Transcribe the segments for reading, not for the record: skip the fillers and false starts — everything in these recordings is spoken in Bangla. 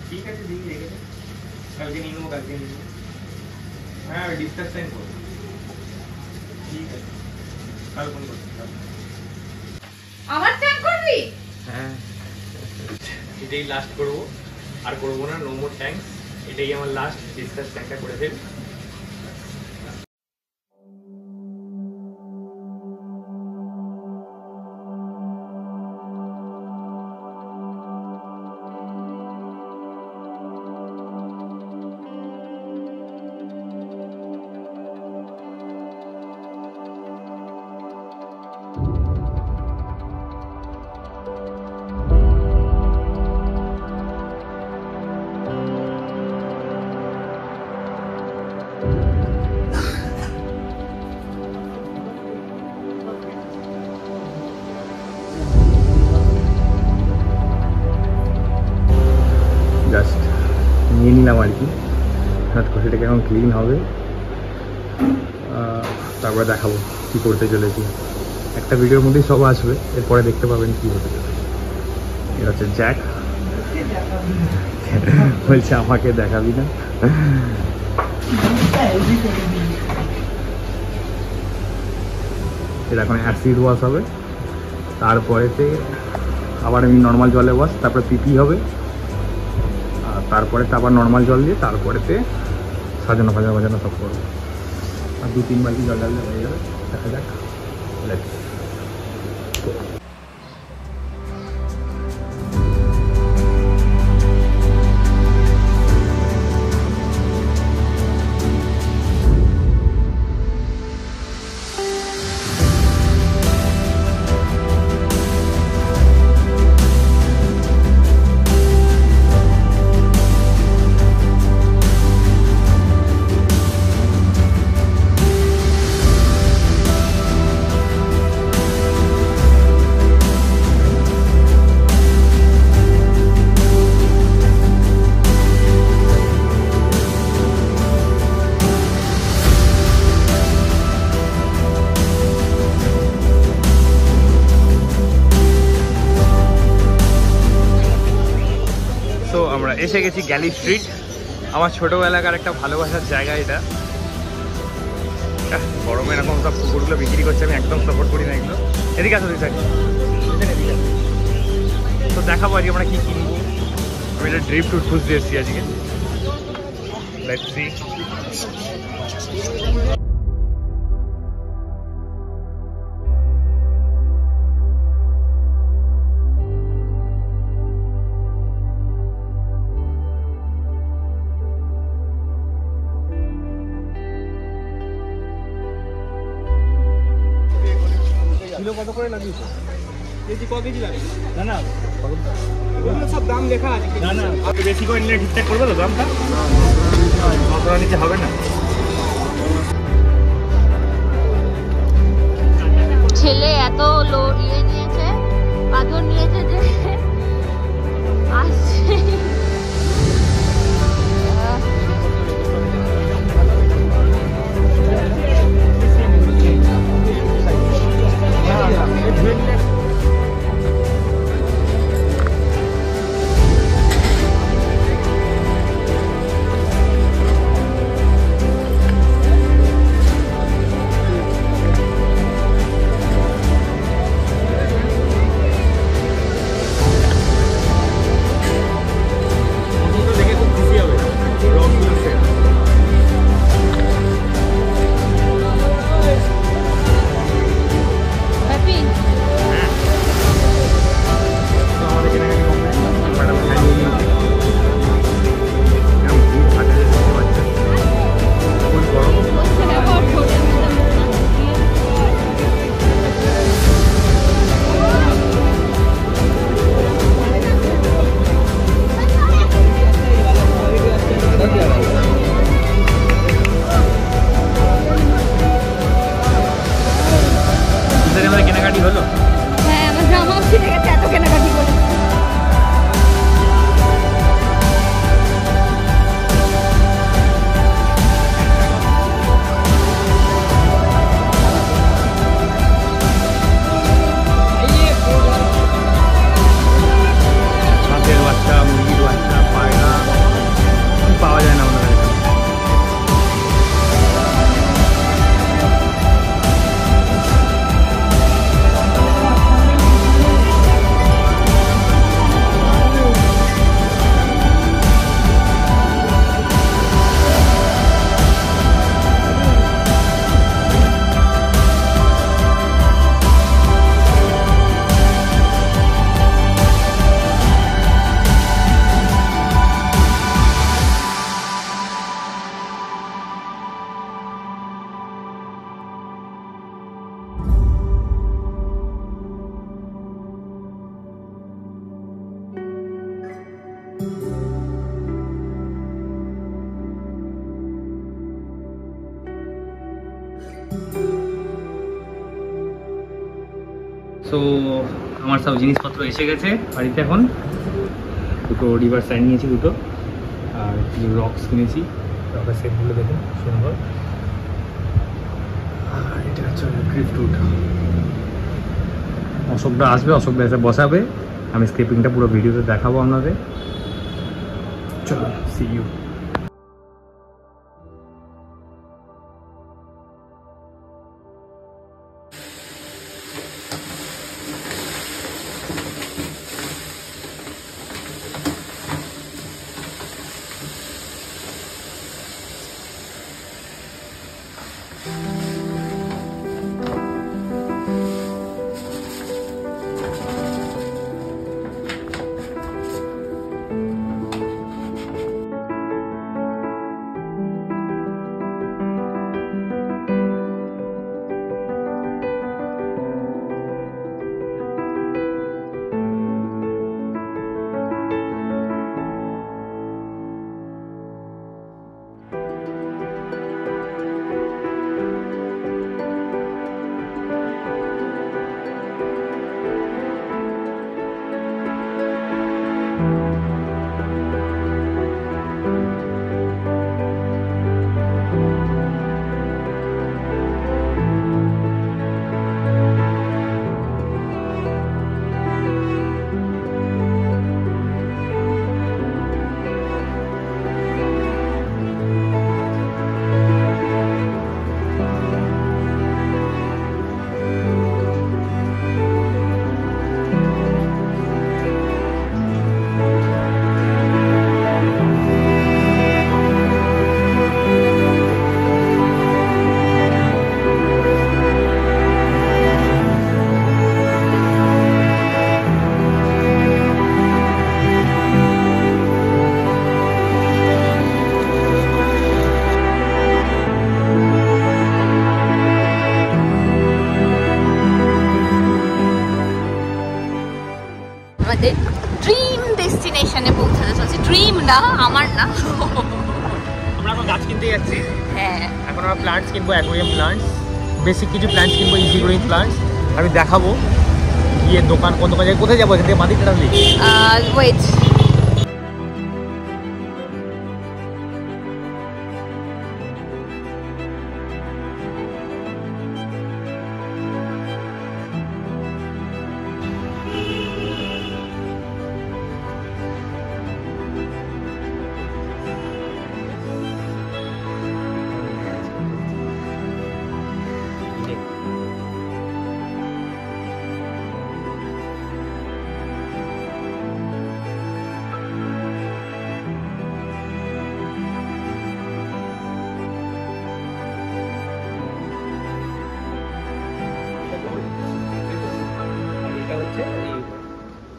ঠিক আছে দিই রেখে দে, কালকে নিয়ে নেবো, কালকে নিয়ে নেবো। হ্যাঁ ডিসকাস টাইম করবো, ঠিক আছে কাল ফোন করছি। আমার ট্যাঙ্ক করবি? হ্যাঁ এটাই লাস্ট করবো, আর করবো না, নো মোর থ্যাঙ্কস। এটাই আমার লাস্ট ডিসকাস ট্যাঙ্কটা করে দেবে। জাস্ট নিয়ে নিলাম আর কি, সেটাকে এখন ক্লিন হবে, তারপরে দেখাবো কী করতে চলেছি। একটা ভিডিওর মধ্যেই সব আসবে, এরপরে দেখতে পাবেন কী হতে চলেছে। এটা হচ্ছে জ্যাক, বলছে আমাকে দেখাবি না। এটা এখন অ্যাসিড ওয়াশ হবে, তারপরেতে আবার আমি নর্মাল জলে ওয়াশ, তারপরে পিপি হবে, আর তারপরেতে আবার নর্মাল জল দিয়ে তারপরেতে সাজানো ভাজানো সব করবো। আর 2-3 বালতি জল ঢাললে হয়ে যাবে। দেখা যাক। তো আমরা এসে গেছি গ্যালি স্ট্রিট, আমার ছোটোবেলাকার একটা ভালোবাসার জায়গা এটা। গরমে এরকম সব কুকুরগুলো বিক্রি করছে, আমি একদম সাপোর্ট করি না এগুলো। এদিকে আসো দিদি, তো দেখাবো আজকে আমরা কী কিনবো। আমি এটা ড্রিপ টুট খুঁজতে এসেছি আজকে। Let's see. কিলো কত করে লাগিয়েছো? কেজি ক কেজি লাগে? না না ওগুলো সব দাম লেখা আছে। না না আপনি বেশি করে নিলে ঠিকঠাক করবে তো দামটা? কতটা নিচে হবে না। ছেলে এত ইয়ে নিয়েছে, পাথর নিয়েছে যে আসছে। সো আমার সব জিনিসপত্র এসে গেছে বাড়িতে। এখন দুটো রিভার সাইড নিয়েছি, দুটো, আর কিছু রক্স কিনেছি। রকের সেটগুলো দেখুন সুন্দর। আর এটা হচ্ছে গ্রিফটুড। অশোকদা আসবে, অশোকদা এসে বসাবে, আমি স্ক্রিপিংটা পুরো ভিডিওতে দেখাবো আপনাদের। চলো, সি ইউ। আমাদের ড্রিম ডেস্টিনেশনে পৌঁছাতে চলছে। ড্রিম না, আমার না। আমরা এখন গাছ কিনতে যাচ্ছি। হ্যাঁ, এখন আমরা প্লান্টস কিনবো, অ্যাকোয়ারিয়াম প্লান্টস, বেসিক কিছু প্লান্টস কিনবো, ইজি গ্রোয়িং প্লান্টস। আমি দেখাবো গিয়ে দোকান কোন দোকান যায়, কোথায় যাবো, এখান থেকে মাদিকটা টানলি। ওয়েট,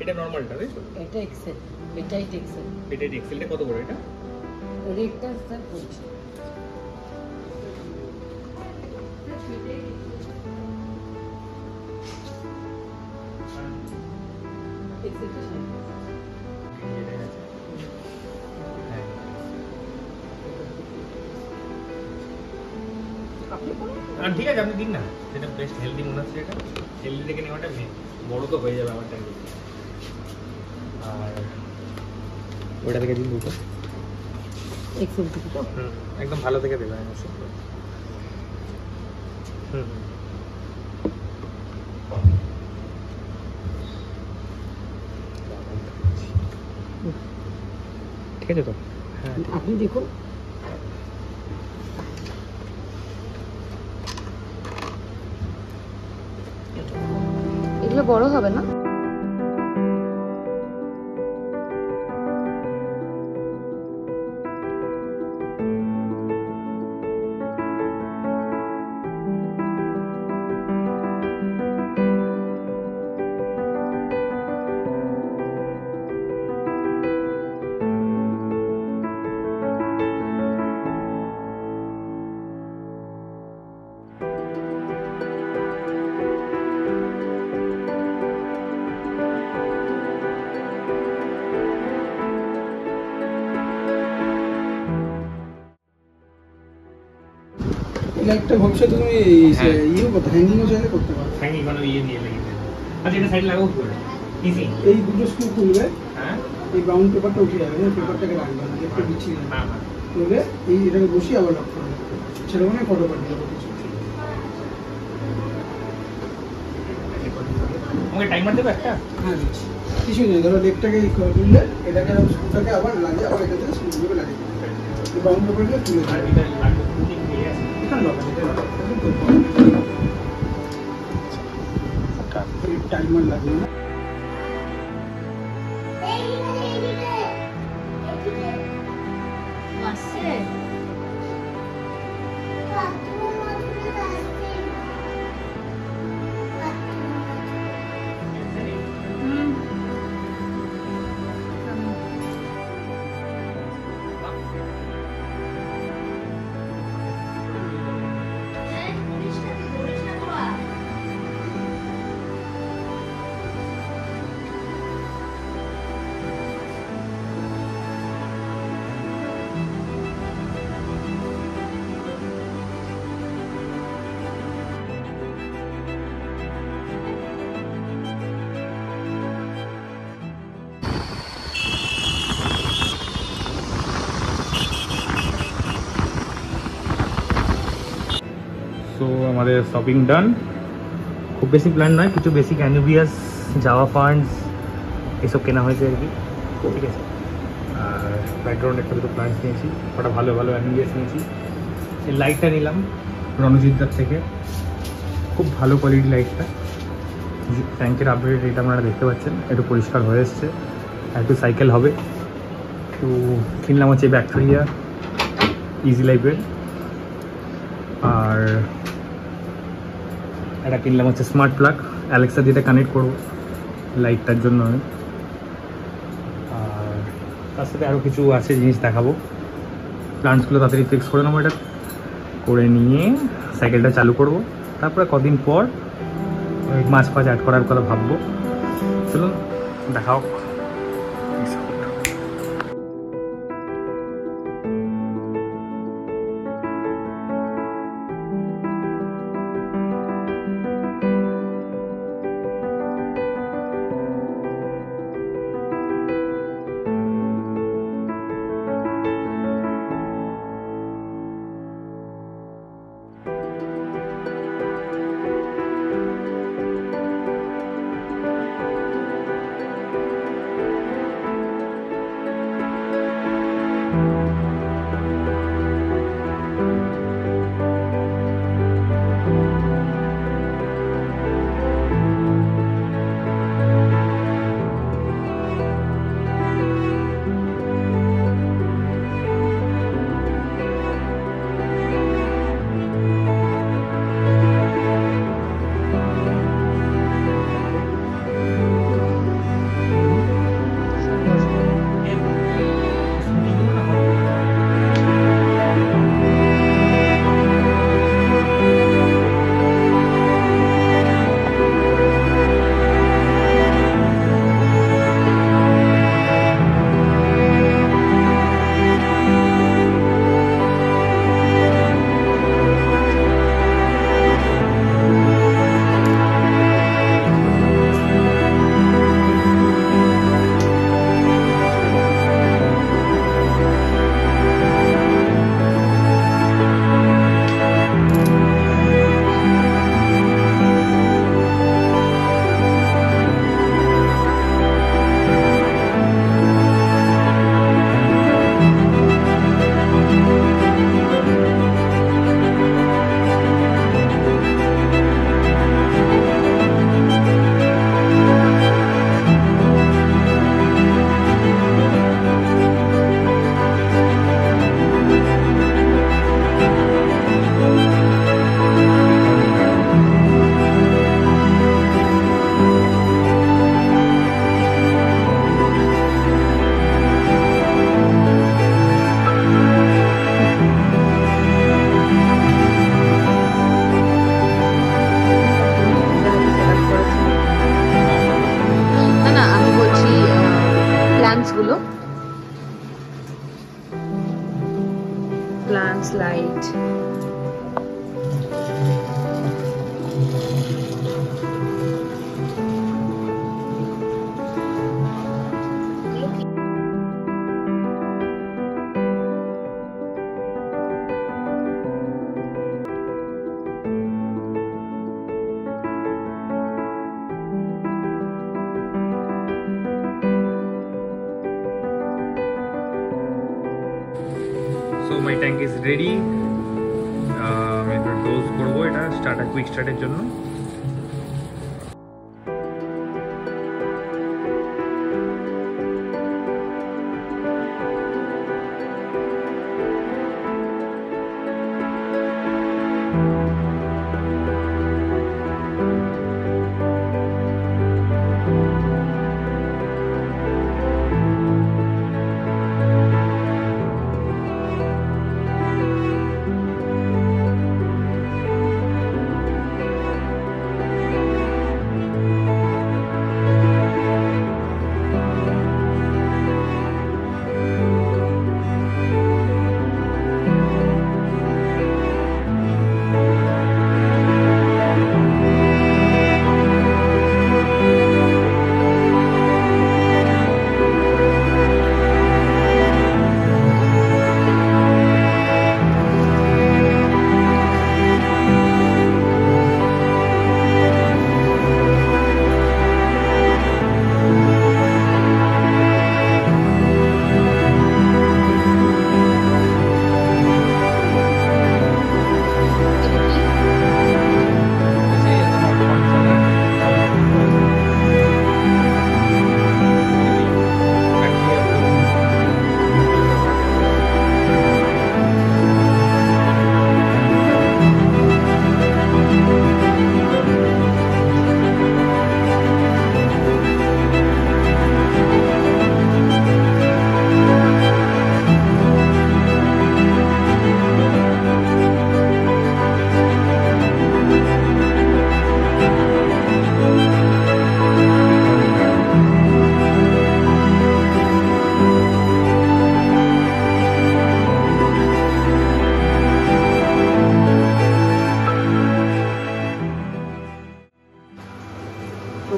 এটা নরমালটা, তাই তো? এটা এক্সেল, এটাই এক্সেল। এটা এক্সেলটা কত করে এটা? রেটটা স্যার বলছি। এক্সেলটা ঠিক আছে, আপনি দিন না, সেটা বেস্ট হেলদি মনে হচ্ছে। এটা হেলদি থেকে নেওয়াটা মেন, বড় তো হয়ে যাবে আমার টাইমে। আর ওইটা থেকে দিন দুটো, এক্সেল থেকে তো একদম ভালো থেকে দেবে। আমি অবশ্যই ঠিক আছে তো? হ্যাঁ, আপনি দেখুন। এগুলো বড় হবে না? একটা ভবিষ্যতে তুমি ইয়েও করতে, হ্যাঙ্গিংও চাইলে করতে পারো। হ্যাঙ্গিং কোনো ইয়ে নিয়ে লেগে আচ্ছা এটা সাইড লাগাবো করে ইজি। এই দুটো স্ক্রু খুলবে, হ্যাঁ এই ব্রাউন পেপারটা উঠে যাবে, পেপারটাকে রাখবে না, একটু বিচ্ছিরি হ্যাঁ হ্যাঁ খুলবে, এই এটাকে বসিয়ে আবার লক করবে, সেরকম ফটো পাঠিয়ে দেবো কিছু। আমাকে টাইমার দেবে একটা? হ্যাঁ দিচ্ছি, কিছুই নেই। ধরো লেগটাকে খুললে, এটাকে স্ক্রুটাকে আবার লাগিয়ে আবার এটা থেকে স্ক্রুগুলো লাগিয়ে দেবে, ব্রাউন পেপারগুলো তুলে আর দেবে। এটা লাগবে কুলিং দিয়ে আছে। এখানে লক আছে, এটা টাইমার লাগবে না। সো আমাদের শপিং ডান। খুব বেশি প্ল্যান নয়, কিছু বেসিক অ্যানুবিয়াস, জাভা ফান্ডস এসব কেনা হয়েছে আর কি, ঠিক আছে। আর ব্যাকগ্রাউন্ড একটা দুটো প্ল্যান্টস নিয়েছি, ওটা ভালো ভালো অ্যানুবিয়াস নিয়েছি। এই লাইটটা নিলাম রণজিৎদার থেকে, খুব ভালো কোয়ালিটি লাইটটা। ট্যাঙ্কের আপডেট এটা আপনারা দেখতে পাচ্ছেন, একটু পরিষ্কার হয়ে এসছে, একটু সাইকেল হবে। তো কিনলাম হচ্ছে ব্যাকটেরিয়া ইজি লাইফের, আর এটা কিনলাম হচ্ছে স্মার্ট প্লাগ, অ্যালেক্সা দিয়ে কানেক্ট করবো লাইটটার জন্য আমি। আর তার সাথে আরও কিছু আছে জিনিস দেখাবো। প্লান্টসগুলো তাড়াতাড়ি ফিক্স করে নেবো, এটা করে নিয়ে সাইকেলটা চালু করব। তারপরে কদিন পর ওই মাছ ফাছ অ্যাড করার কথা ভাববো। চলুন দেখাও। plants light. My tank is ready. আমি একটু ডোজ করবো এটা কুইক স্টার্টের জন্য।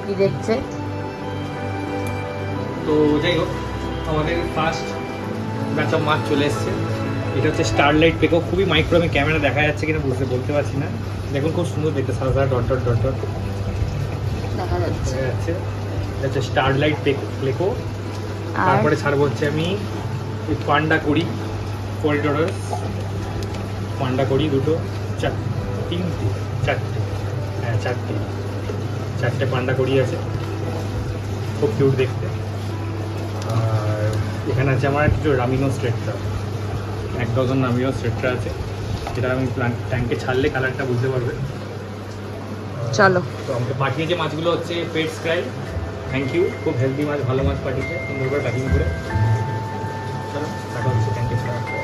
কি দেখছে? তো যাই হোক, আমাদের ফার্স্ট ব্যাচ অফ মাছ চলে এসছে। এটা হচ্ছে স্টারলাইট পেকো। খুবই মাইক্রো, আমি ক্যামেরা দেখা যাচ্ছে কিনা বলতে পারছি না। দেখুন খুব সুন্দর দেখতে, সাদা সাদা ডট ডট ডট ডট দেখা যাচ্ছে। এটা হচ্ছে স্টারলাইট পেকো। তারপরে ছাড়বো হচ্ছে আমি ওই পান্ডা করি, করিডোরাস পান্ডা করি দুটো, চারটে পান্ডা করি আছে, খুব কিউট দেখতে। আর এখানে আছে আমার কিছু রামিনো স্ট্রেটটা, 1 ডজন রামিনো স্ট্রেটটা আছে। যেটা আমি ট্যাঙ্কে ছাড়লে কালারটা বুঝতে পারবে। চলো। তো আমাকে পাঠিয়েছে মাছগুলো হচ্ছে পেট স্ক্রাই। থ্যাংক ইউ, খুব হেলদি মাছ, ভালো মাছ পাঠিয়েছে, সুন্দর করে প্যাকিং করে। চলো দেখা হচ্ছে ট্যাঙ্কে ছাড়ার পর।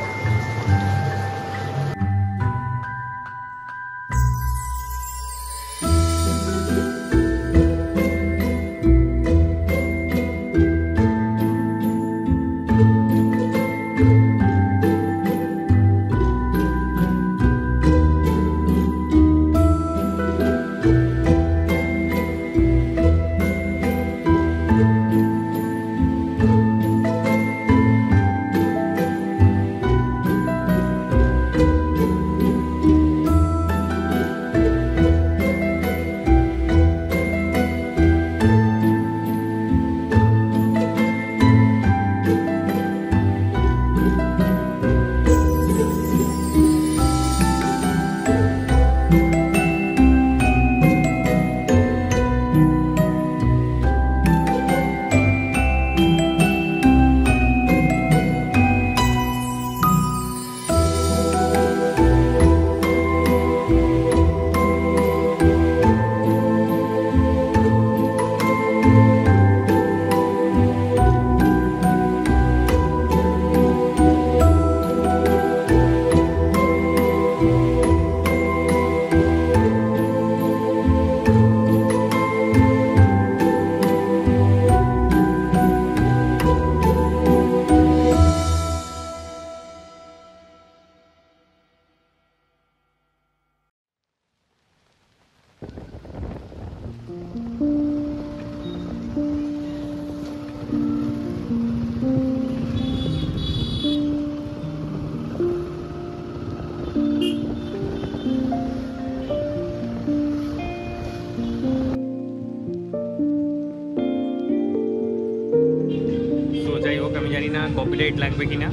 কপিরাইট লাগবে কিনা,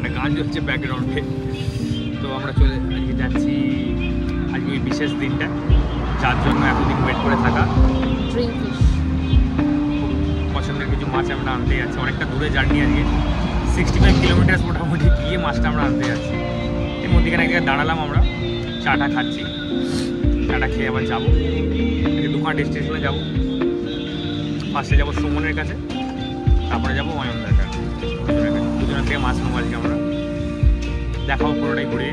একটা গান হচ্ছে ব্যাকগ্রাউন্ডে। তো আমরা আজকে যাচ্ছি, আজকে ওই বিশেষ দিনটা যার জন্য এতদিন ওয়েট করে থাকা। ড্রিম ফিশ পছন্দের কিছু মাছ আমরা আনতে যাচ্ছি, অনেকটা দূরে জার্নি আজকে 65 কিলোমিটার মোটামুটি গিয়ে মাছটা আমরা আনতে যাচ্ছি। এর মধ্যেখানে এক জায়গায় দাঁড়ালাম, আমরা চাটা খাচ্ছি, চাটা খেয়ে আবার যাবো দুখানা ডেস্টিনেশনে যাবো। ফার্স্টে যাবো সুমনের কাছে, তারপরে যাবো অয়নদার কাছে, দুজনের থেকে মাছ নেবো আজকে আমরা। দেখাও পুরোটাই ঘুরে,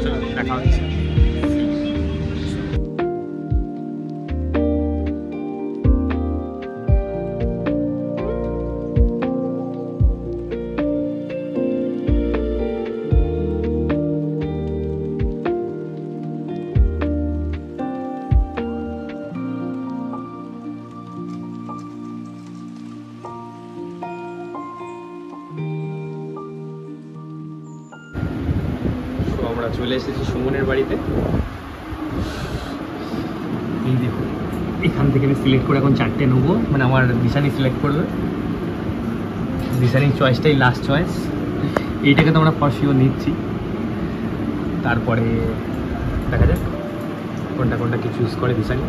চলো দেখা হচ্ছে। আমরা চলে এসেছি সুমনের বাড়িতে। এই দেখো, এখান থেকে আমি সিলেক্ট করে এখন 4টে নেবো, মানে আমার দিশানি সিলেক্ট করবে। দিশানির চয়েসটাই লাস্ট চয়েস, এইটাকে তো আমরা ফর নিচ্ছি, তারপরে দেখা যাক কোনটা কোনটা কি চুজ করে দিশানি।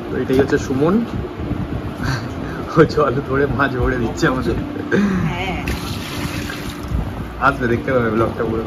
তো এটাই হচ্ছে সুমন, জল ধরে মাছ ভরে দিচ্ছে আমাদের। আসবে, দেখতে পাবে ব্লগটা পুরো।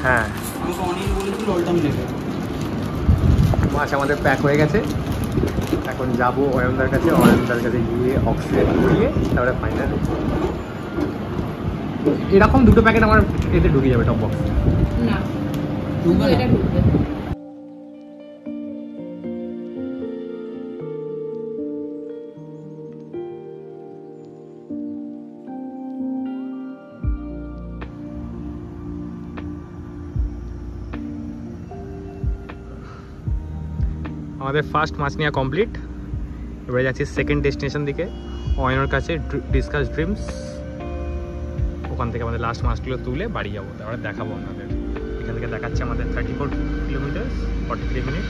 হ্যাঁ, মাছ আমাদের প্যাক হয়ে গেছে, এখন যাবো অয়নদার কাছে। অয়নদার কাছে গিয়ে অক্সিজেন করিয়ে তারপরে ফাইনাল। এরকম 2টো প্যাকেট আমার এতে ঢুকে যাবে টপ বক্স। না, এটা ঢুকবে। আমাদের ফার্স্ট মাছ নেওয়া কমপ্লিট, এবারে যাচ্ছি সেকেন্ড ডেস্টিনেশন দিকে, অয়নের কাছে ডিসকাস ড্রিমস। ওখান থেকে আমাদের লাস্ট মাছগুলো তুলে বাড়ি যাবো, তারপরে দেখাবো আপনাদের। এখান থেকে দেখাচ্ছে আমাদের 34 কিলোমিটার 43 মিনিট।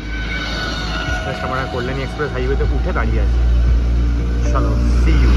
জাস্ট আমরা কল্যাণী এক্সপ্রেস হাইওয়েতে উঠে দাঁড়িয়ে আছি। চলো, সি ইউ।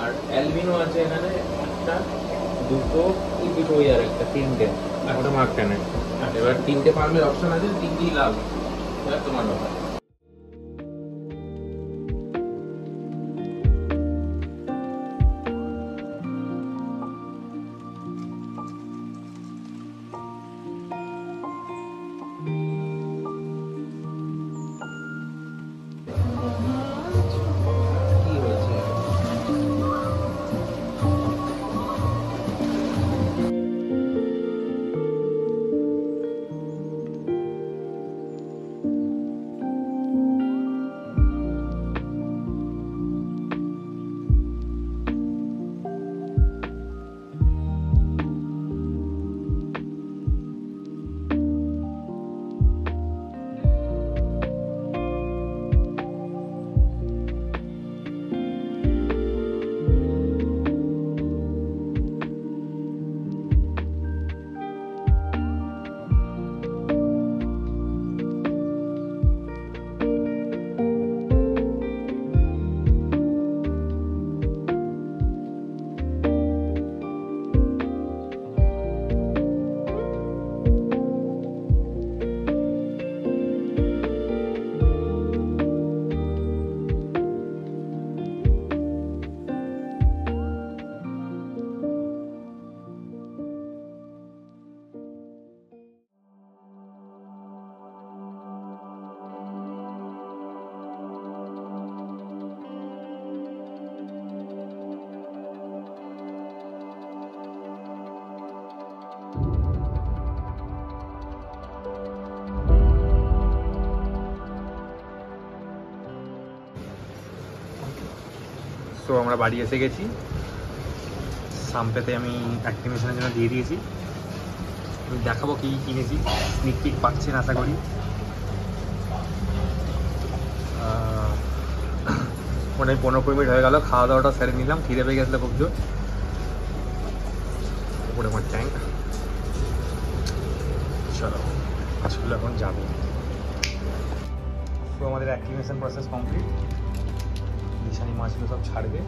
আর অ্যালবিনো আছে এখানে একটা, দুটো ওই আর একটা, 3টে। আর ওটা মার্ক টেনে। এবার 3টে ফার্মের অপশন আছে, 3টেই লাভ। এবার তোমার ব্যাপার। সো আমরা বাড়ি এসে গেছি, সাম্পেতে আমি অ্যাক্টিভেশনের জন্য দিয়ে দিয়েছি। আমি দেখাবো কি কিনেছি, স্নিক পিক পাচ্ছেন আশা করি। মোটামুটি 15-20 মিনিট হয়ে গেল, খাওয়া দাওয়াটা সেরে নিলাম, খিদে পেয়ে গেছিলো খুব জোর। উপরে আমার ট্যাঙ্ক, চলো মাছগুলো এখন যাবে। তো আমাদের অ্যাক্টিভেশন প্রসেস কমপ্লিট, নিশানি মাছগুলো সব ছাড়বে।